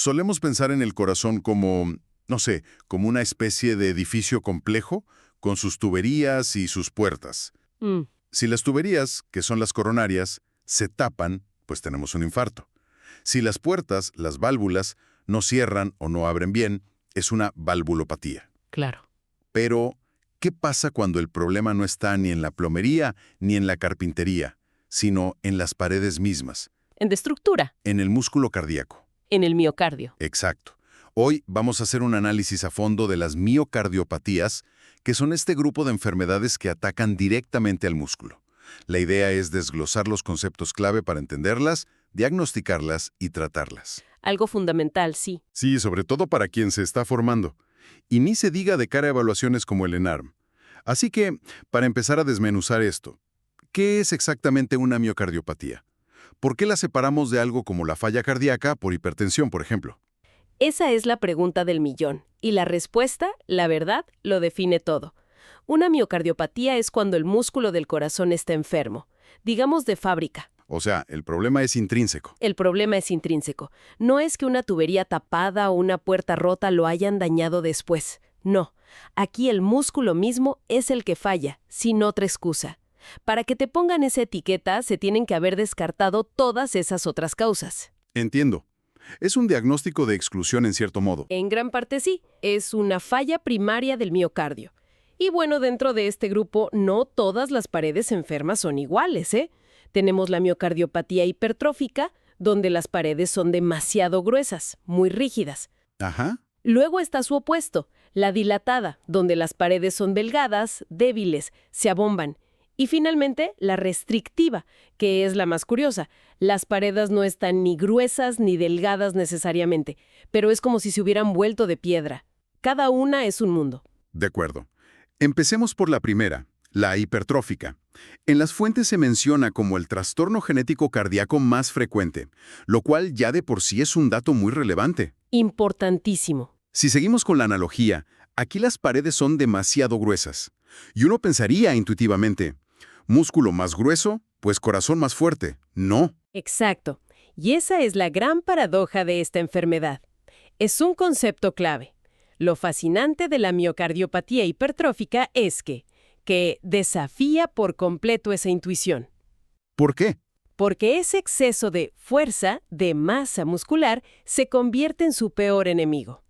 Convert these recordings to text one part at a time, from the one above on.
solemos pensar en el corazón como, no sé, como una especie de edificio complejo con sus tuberías y sus puertas. Mm, Si las tuberías, que son las coronarias, se tapan, pues tenemos un infarto. Si las puertas, las válvulas, no cierran o no abren bien, es una valvulopatía. claro. Pero, ¿qué pasa cuando el problema no está ni en la plomería ni en la carpintería, sino en las paredes mismas, En de estructura, en el músculo cardíaco? en el miocardio. Exacto. Hoy vamos a hacer un análisis a fondo de las miocardiopatías, que son este grupo de enfermedades que atacan directamente al músculo. La idea es desglosar los conceptos clave para entenderlas, diagnosticarlas y tratarlas. Algo fundamental, sí. Sí, sobre todo para quien se está formando. Y ni se diga de cara a evaluaciones como el ENARM. Así que, para empezar a desmenuzar esto, ¿qué es exactamente una miocardiopatía? ¿Por qué la separamos de algo como la falla cardíaca por hipertensión, por ejemplo? Esa es la pregunta del millón. Y la respuesta, la verdad, lo define todo. Una miocardiopatía es cuando el músculo del corazón está enfermo, digamos de fábrica. O sea, el problema es intrínseco. El problema es intrínseco. No es que una tubería tapada o una puerta rota lo hayan dañado después. No. Aquí el músculo mismo es el que falla, sin otra excusa. Para que te pongan esa etiqueta, se tienen que haber descartado todas esas otras causas. Entiendo. Es un diagnóstico de exclusión en cierto modo. En gran parte sí, es una falla primaria del miocardio. Y bueno, dentro de este grupo, no todas las paredes enfermas son iguales, ¿eh? Tenemos la miocardiopatía hipertrófica, donde las paredes son demasiado gruesas, muy rígidas. Ajá. Luego está su opuesto, la dilatada, donde las paredes son delgadas, débiles, se abomban. Y finalmente, la restrictiva, que es la más curiosa. Las paredes no están ni gruesas ni delgadas necesariamente, pero es como si se hubieran vuelto de piedra. Cada una es un mundo. De acuerdo. Empecemos por la primera, la hipertrófica. En las fuentes se menciona como el trastorno genético cardíaco más frecuente, lo cual ya de por sí es un dato muy relevante. Importantísimo. Si seguimos con la analogía, aquí las paredes son demasiado gruesas. Y uno pensaría intuitivamente, músculo más grueso, pues corazón más fuerte. No. Exacto. Y esa es la gran paradoja de esta enfermedad. Es un concepto clave. Lo fascinante de la miocardiopatía hipertrófica es que desafía por completo esa intuición. ¿Por qué? Porque ese exceso de fuerza, de masa muscular, se convierte en su peor enemigo.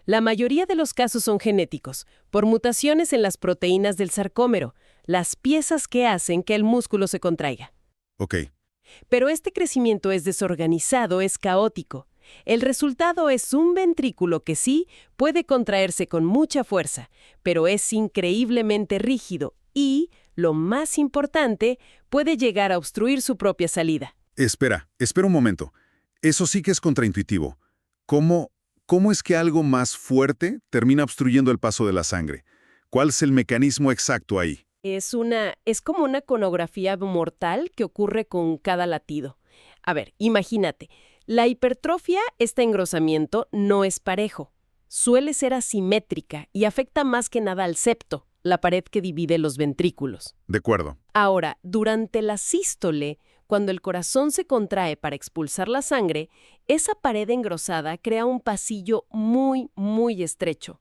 La mayoría de los casos son genéticos, por mutaciones en las proteínas del sarcómero, las piezas que hacen que el músculo se contraiga. Ok. Pero este crecimiento es desorganizado, es caótico. El resultado es un ventrículo que sí puede contraerse con mucha fuerza, pero es increíblemente rígido y, lo más importante, puede llegar a obstruir su propia salida. Espera un momento. Eso sí que es contraintuitivo. ¿Cómo es que algo más fuerte termina obstruyendo el paso de la sangre? ¿Cuál es el mecanismo exacto ahí? Es como una conografía mortal que ocurre con cada latido. A ver, imagínate, la hipertrofia, este engrosamiento, no es parejo. Suele ser asimétrica y afecta más que nada al septo, la pared que divide los ventrículos. De acuerdo. Ahora, durante la sístole, cuando el corazón se contrae para expulsar la sangre, esa pared engrosada crea un pasillo muy, muy estrecho.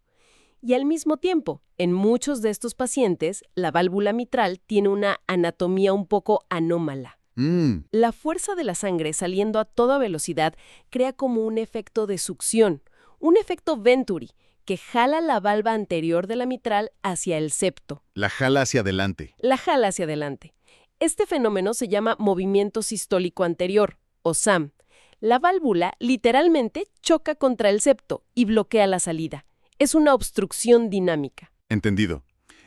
Y al mismo tiempo, en muchos de estos pacientes, la válvula mitral tiene una anatomía un poco anómala. La fuerza de la sangre saliendo a toda velocidad crea como un efecto de succión, un efecto Venturi, que jala la valva anterior de la mitral hacia el septo. La jala hacia adelante. La jala hacia adelante. Este fenómeno se llama movimiento sistólico anterior, o SAM. La válvula literalmente choca contra el septo y bloquea la salida. Es una obstrucción dinámica. Entendido.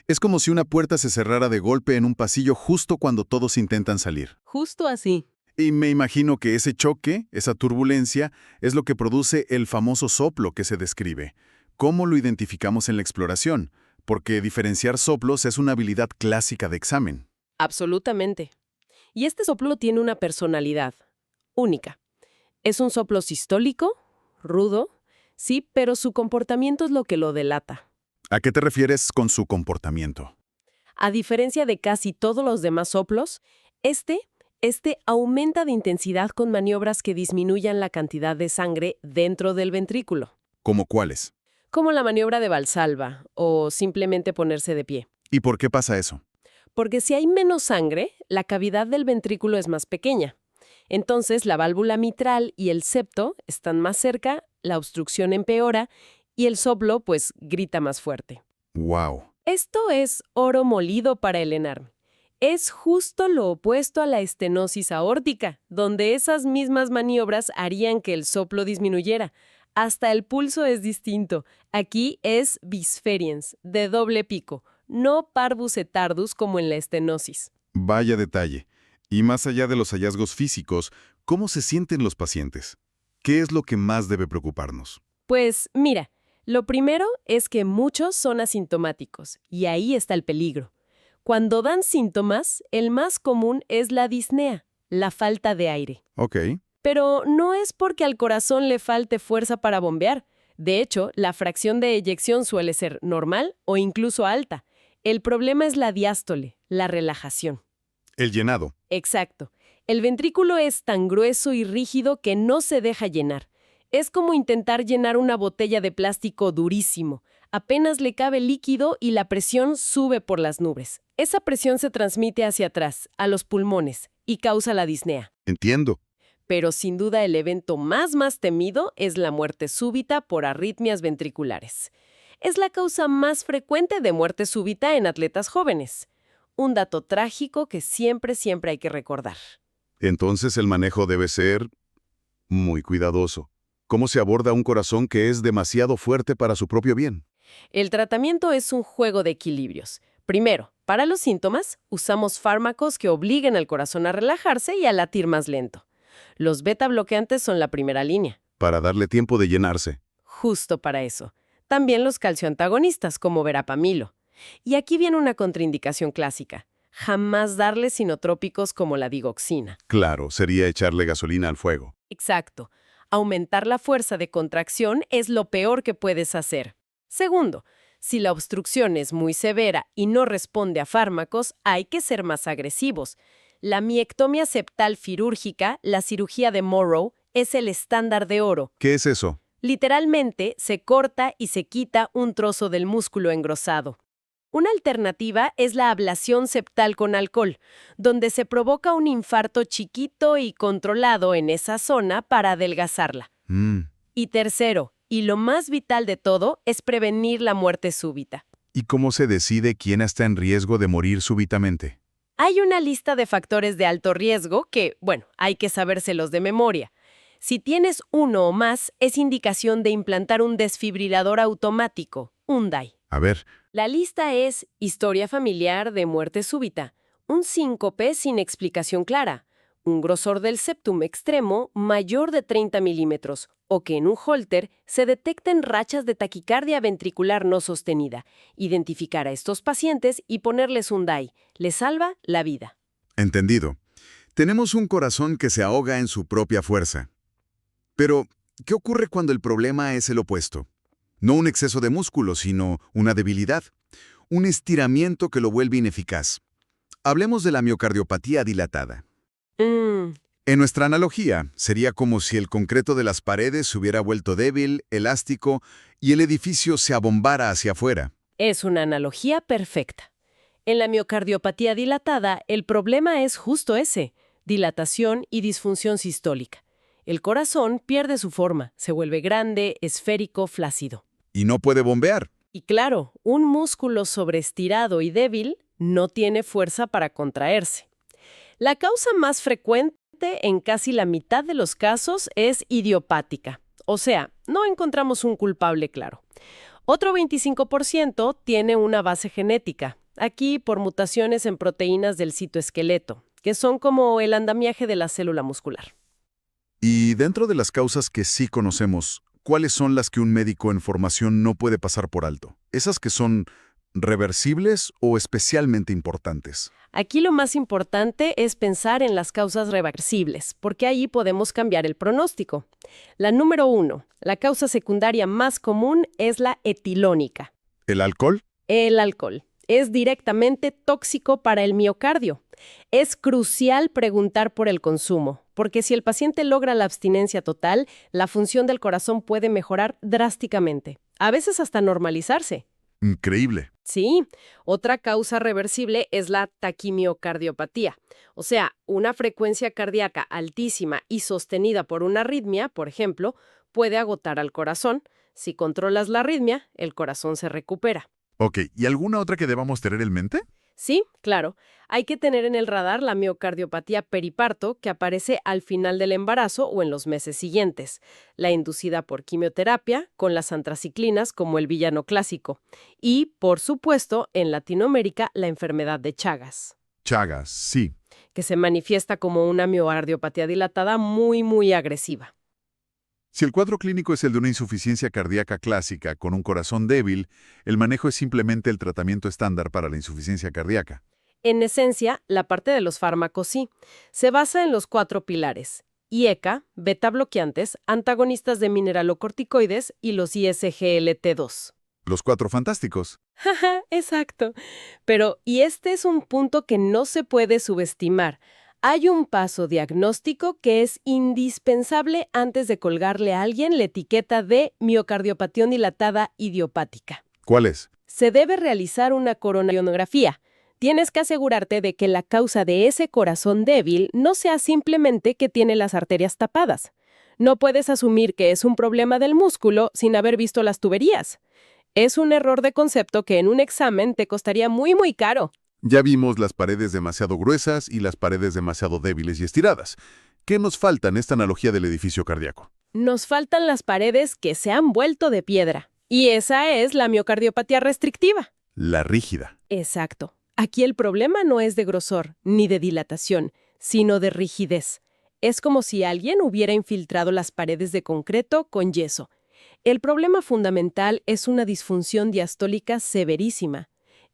Es como si una puerta se cerrara de golpe en un pasillo justo cuando todos intentan salir. Justo así. Y me imagino que ese choque, esa turbulencia, es lo que produce el famoso soplo que se describe. ¿Cómo lo identificamos en la exploración? Porque diferenciar soplos es una habilidad clásica de examen. Absolutamente. Y este soplo tiene una personalidad única. Es un soplo sistólico, rudo, sí, pero su comportamiento es lo que lo delata. ¿A qué te refieres con su comportamiento? A diferencia de casi todos los demás soplos, este Este aumenta de intensidad con maniobras que disminuyan la cantidad de sangre dentro del ventrículo, ¿Cómo cuáles? como la maniobra de Valsalva o simplemente ponerse de pie. ¿Y por qué pasa eso? Porque si hay menos sangre, la cavidad del ventrículo es más pequeña. Entonces, la válvula mitral y el septo están más cerca, la obstrucción empeora y el soplo, pues, grita más fuerte. ¡Wow! Esto es oro molido para el ENARM. Es justo lo opuesto a la estenosis aórtica, donde esas mismas maniobras harían que el soplo disminuyera. Hasta el pulso es distinto. Aquí es bisferiens, de doble pico, no parvus et tardus como en la estenosis. Vaya detalle. Y más allá de los hallazgos físicos, ¿cómo se sienten los pacientes? ¿Qué es lo que más debe preocuparnos? Pues mira, lo primero es que muchos son asintomáticos, y ahí está el peligro. Cuando dan síntomas, el más común es la disnea, la falta de aire. Ok. Pero no es porque al corazón le falte fuerza para bombear. De hecho, la fracción de eyección suele ser normal o incluso alta. El problema es la diástole, la relajación. El llenado. Exacto. El ventrículo es tan grueso y rígido que no se deja llenar. Es como intentar llenar una botella de plástico durísimo. Apenas le cabe líquido y la presión sube por las nubes. Esa presión se transmite hacia atrás, a los pulmones, y causa la disnea. Entiendo. Pero sin duda el evento más temido es la muerte súbita por arritmias ventriculares. Es la causa más frecuente de muerte súbita en atletas jóvenes. Un dato trágico que siempre hay que recordar. Entonces el manejo debe ser muy cuidadoso. ¿Cómo se aborda un corazón que es demasiado fuerte para su propio bien? El tratamiento es un juego de equilibrios. Primero, para los síntomas, usamos fármacos que obliguen al corazón a relajarse y a latir más lento. Los beta bloqueantes son la primera línea. Para darle tiempo de llenarse. Justo para eso. También los calcioantagonistas, como verapamilo. Y aquí viene una contraindicación clásica. Jamás darle sinotrópicos como la digoxina. Claro, sería echarle gasolina al fuego. Exacto. Aumentar la fuerza de contracción es lo peor que puedes hacer. Segundo, si la obstrucción es muy severa y no responde a fármacos, hay que ser más agresivos. La miectomía septal quirúrgica, la cirugía de Morrow, es el estándar de oro. ¿Qué es eso? Literalmente, se corta y se quita un trozo del músculo engrosado. Una alternativa es la ablación septal con alcohol, donde se provoca un infarto chiquito y controlado en esa zona para adelgazarla. Y tercero, y lo más vital de todo, es prevenir la muerte súbita. ¿Y cómo se decide quién está en riesgo de morir súbitamente? Hay una lista de factores de alto riesgo que, hay que sabérselos de memoria. Si tienes uno o más, es indicación de implantar un desfibrilador automático, un DAI. A ver, La lista es historia familiar de muerte súbita, un síncope sin explicación clara, un grosor del septum extremo mayor de 30 milímetros, o que en un Holter se detecten rachas de taquicardia ventricular no sostenida. Identificar a estos pacientes y ponerles un DAI les salva la vida. entendido. Tenemos un corazón que se ahoga en su propia fuerza. Pero, ¿qué ocurre cuando el problema es el opuesto? No un exceso de músculo, sino una debilidad. Un estiramiento que lo vuelve ineficaz. Hablemos de la miocardiopatía dilatada. En nuestra analogía, sería como si el concreto de las paredes se hubiera vuelto débil, elástico, y el edificio se abombara hacia afuera. Es una analogía perfecta. En la miocardiopatía dilatada, el problema es justo ese, dilatación y disfunción sistólica. El corazón pierde su forma, se vuelve grande, esférico, flácido. Y no puede bombear. Y claro, un músculo sobreestirado y débil no tiene fuerza para contraerse. La causa más frecuente en casi la mitad de los casos es idiopática, o sea, no encontramos un culpable claro. Otro 25% tiene una base genética, aquí por mutaciones en proteínas del citoesqueleto, que son como el andamiaje de la célula muscular. Y dentro de las causas que sí conocemos, ¿cuáles son las que un médico en formación no puede pasar por alto? ¿Esas que son reversibles o especialmente importantes? Aquí lo más importante es pensar en las causas reversibles, porque ahí podemos cambiar el pronóstico. La número 1, la causa secundaria más común es la etilónica. ¿El alcohol? El alcohol es directamente tóxico para el miocardio. Es crucial preguntar por el consumo, porque si el paciente logra la abstinencia total, la función del corazón puede mejorar drásticamente, a veces hasta normalizarse. Increíble. Sí, otra causa reversible es la taquimiocardiopatía, o sea, una frecuencia cardíaca altísima y sostenida por una arritmia, por ejemplo, puede agotar al corazón. Si controlas la arritmia, el corazón se recupera. Ok, ¿y alguna otra que debamos tener en mente? Sí, claro. Hay que tener en el radar la miocardiopatía periparto que aparece al final del embarazo o en los meses siguientes, la inducida por quimioterapia con las antraciclinas como el villano clásico y, por supuesto, en Latinoamérica, la enfermedad de Chagas, Chagas, sí. que se manifiesta como una miocardiopatía dilatada muy agresiva. Si el cuadro clínico es el de una insuficiencia cardíaca clásica con un corazón débil, el manejo es simplemente el tratamiento estándar para la insuficiencia cardíaca. En esencia, la parte de los fármacos sí. Se basa en los 4 pilares: IECA, beta bloqueantes, antagonistas de mineralocorticoides y los ISGLT2. Los 4 fantásticos. Jaja, exacto. Pero, y este es un punto que no se puede subestimar. Hay un paso diagnóstico que es indispensable antes de colgarle a alguien la etiqueta de miocardiopatía dilatada idiopática. ¿Cuál es? Se debe realizar una coronariografía. Tienes que asegurarte de que la causa de ese corazón débil no sea simplemente que tiene las arterias tapadas. No puedes asumir que es un problema del músculo sin haber visto las tuberías. Es un error de concepto que en un examen te costaría muy caro. Ya vimos las paredes demasiado gruesas y las paredes demasiado débiles y estiradas. ¿Qué nos falta en esta analogía del edificio cardíaco? Nos faltan las paredes que se han vuelto de piedra. Y esa es la miocardiopatía restrictiva. La rígida. Exacto. Aquí el problema no es de grosor ni de dilatación, sino de rigidez. Es como si alguien hubiera infiltrado las paredes de concreto con yeso. El problema fundamental es una disfunción diastólica severísima.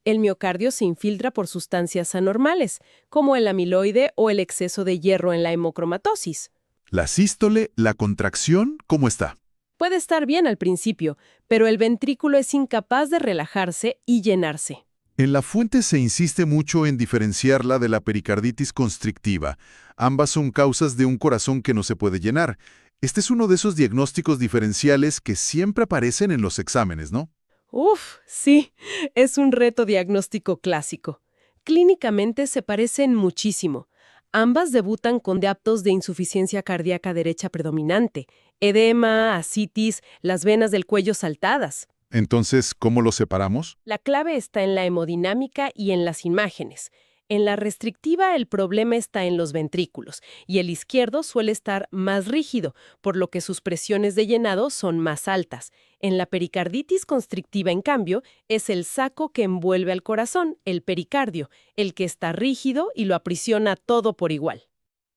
El miocardio se infiltra por sustancias anormales, como el amiloide o el exceso de hierro en la hemocromatosis. La sístole, la contracción, ¿cómo está? Puede estar bien al principio, pero el ventrículo es incapaz de relajarse y llenarse. En la fuente se insiste mucho en diferenciarla de la pericarditis constrictiva. Ambas son causas de un corazón que no se puede llenar. Este es uno de esos diagnósticos diferenciales que siempre aparecen en los exámenes, ¿no? Uf, sí, es un reto diagnóstico clásico. Clínicamente se parecen muchísimo. Ambas debutan con datos de insuficiencia cardíaca derecha predominante, edema, ascitis, las venas del cuello saltadas. Entonces, ¿cómo los separamos? La clave está en la hemodinámica y en las imágenes. En la restrictiva el problema está en los ventrículos y el izquierdo suele estar más rígido, por lo que sus presiones de llenado son más altas. En la pericarditis constrictiva, en cambio, es el saco que envuelve al corazón, el pericardio, el que está rígido y lo aprisiona todo por igual.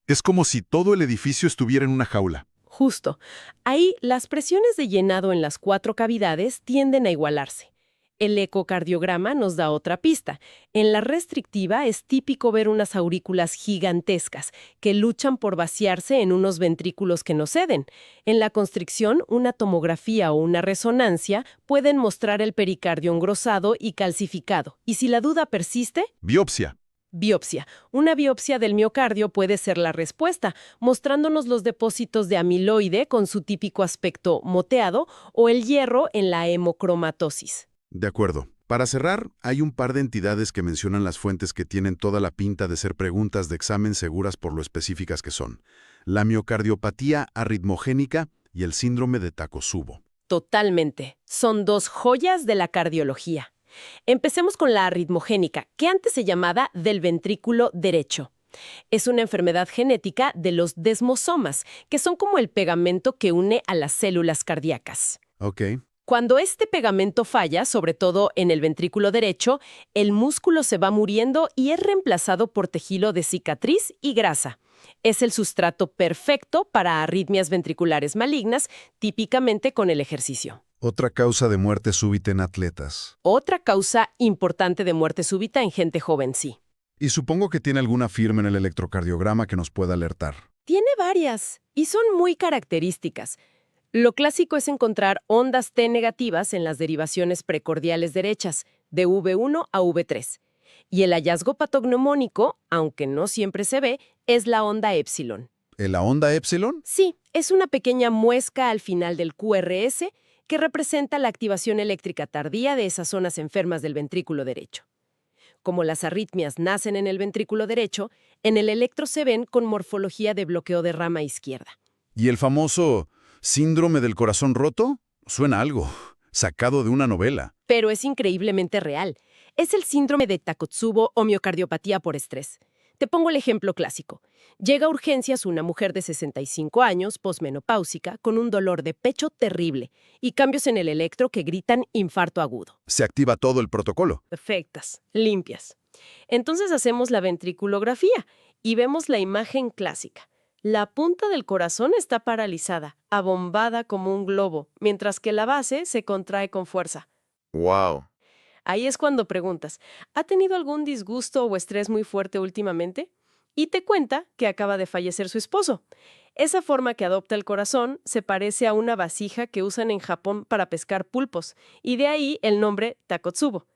Es como si todo el edificio estuviera en una jaula. Justo. Ahí las presiones de llenado en las 4 cavidades tienden a igualarse. El ecocardiograma nos da otra pista. En la restrictiva es típico ver unas aurículas gigantescas que luchan por vaciarse en unos ventrículos que no ceden. En la constricción, una tomografía o una resonancia pueden mostrar el pericardio engrosado y calcificado. Y si la duda persiste, Biopsia. biopsia. Una biopsia del miocardio puede ser la respuesta, mostrándonos los depósitos de amiloide con su típico aspecto moteado o el hierro en la hemocromatosis. De acuerdo. Para cerrar, hay un par de entidades que mencionan las fuentes que tienen toda la pinta de ser preguntas de examen seguras por lo específicas que son: la miocardiopatía arritmogénica y el síndrome de Takotsubo. Totalmente. Son 2 joyas de la cardiología. Empecemos con la arritmogénica, que antes se llamaba del ventrículo derecho. Es una enfermedad genética de los desmosomas, que son como el pegamento que une a las células cardíacas. Ok. Cuando este pegamento falla, sobre todo en el ventrículo derecho, el músculo se va muriendo y es reemplazado por tejido de cicatriz y grasa. Es el sustrato perfecto para arritmias ventriculares malignas, típicamente con el ejercicio. Otra causa de muerte súbita en atletas. Otra causa importante de muerte súbita en gente joven, sí. Y supongo que tiene alguna firma en el electrocardiograma que nos pueda alertar. Tiene varias y son muy características. Lo clásico es encontrar ondas T negativas en las derivaciones precordiales derechas, de V1 a V3. Y el hallazgo patognomónico, aunque no siempre se ve, es la onda épsilon. ¿En la onda epsilon? Sí, es una pequeña muesca al final del QRS que representa la activación eléctrica tardía de esas zonas enfermas del ventrículo derecho. Como las arritmias nacen en el ventrículo derecho, en el electro se ven con morfología de bloqueo de rama izquierda. ¿Y el famoso síndrome del corazón roto? Suena algo sacado de una novela. Pero es increíblemente real. Es el síndrome de Takotsubo o miocardiopatía por estrés. Te pongo el ejemplo clásico. Llega a urgencias una mujer de 65 años, posmenopáusica, con un dolor de pecho terrible y cambios en el electro que gritan infarto agudo. Se activa todo el protocolo. Perfectas, limpias. Entonces hacemos la ventriculografía y vemos la imagen clásica. La punta del corazón está paralizada, abombada como un globo, mientras que la base se contrae con fuerza. ¡Wow! Ahí es cuando preguntas, ¿ha tenido algún disgusto o estrés muy fuerte últimamente? Y te cuenta que acaba de fallecer su esposo. Esa forma que adopta el corazón se parece a una vasija que usan en Japón para pescar pulpos, y de ahí el nombre Takotsubo.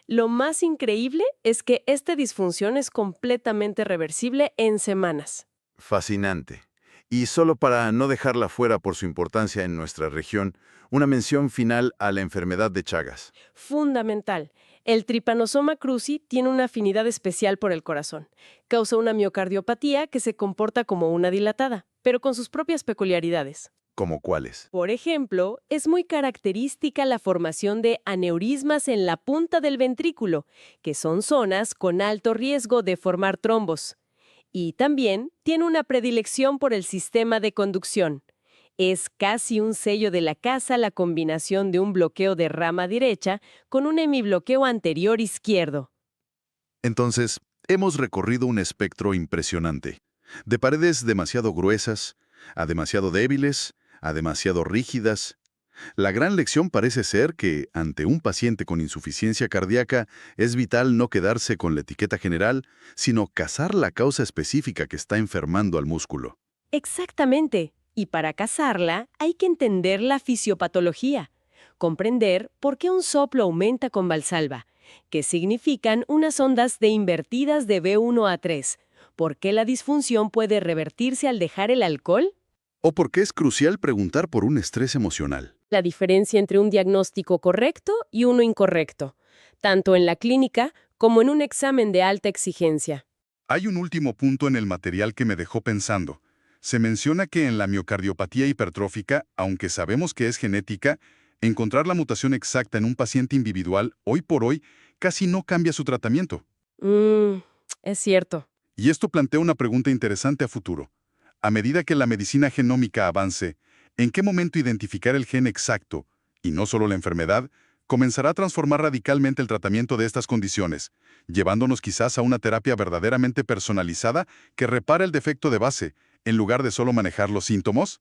Lo más increíble es que esta disfunción es completamente reversible en semanas. Fascinante. Y solo para no dejarla fuera por su importancia en nuestra región, una mención final a la enfermedad de Chagas. Fundamental. El Trypanosoma cruzi tiene una afinidad especial por el corazón. Causa una miocardiopatía que se comporta como una dilatada, pero con sus propias peculiaridades. ¿Como cuáles? Por ejemplo, es muy característica la formación de aneurismas en la punta del ventrículo, que son zonas con alto riesgo de formar trombos. Y también tiene una predilección por el sistema de conducción. Es casi un sello de la casa la combinación de un bloqueo de rama derecha con un hemibloqueo anterior izquierdo. Entonces, hemos recorrido un espectro impresionante. De paredes demasiado gruesas, a demasiado débiles, a demasiado rígidas. La gran lección parece ser que, ante un paciente con insuficiencia cardíaca, es vital no quedarse con la etiqueta general, sino cazar la causa específica que está enfermando al músculo. Exactamente. Y para cazarla hay que entender la fisiopatología, comprender por qué un soplo aumenta con Valsalva, qué significan unas ondas de invertidas de B1 a 3, por qué la disfunción puede revertirse al dejar el alcohol, O porque es crucial preguntar por un estrés emocional. la diferencia entre un diagnóstico correcto y uno incorrecto, tanto en la clínica como en un examen de alta exigencia. Hay un último punto en el material que me dejó pensando. Se menciona que en la miocardiopatía hipertrófica, aunque sabemos que es genética, encontrar la mutación exacta en un paciente individual, hoy por hoy, casi no cambia su tratamiento. Es cierto. Y esto plantea una pregunta interesante a futuro. A medida que la medicina genómica avance, ¿en qué momento identificar el gen exacto, y no solo la enfermedad, comenzará a transformar radicalmente el tratamiento de estas condiciones, llevándonos quizás a una terapia verdaderamente personalizada que repara el defecto de base, en lugar de solo manejar los síntomas?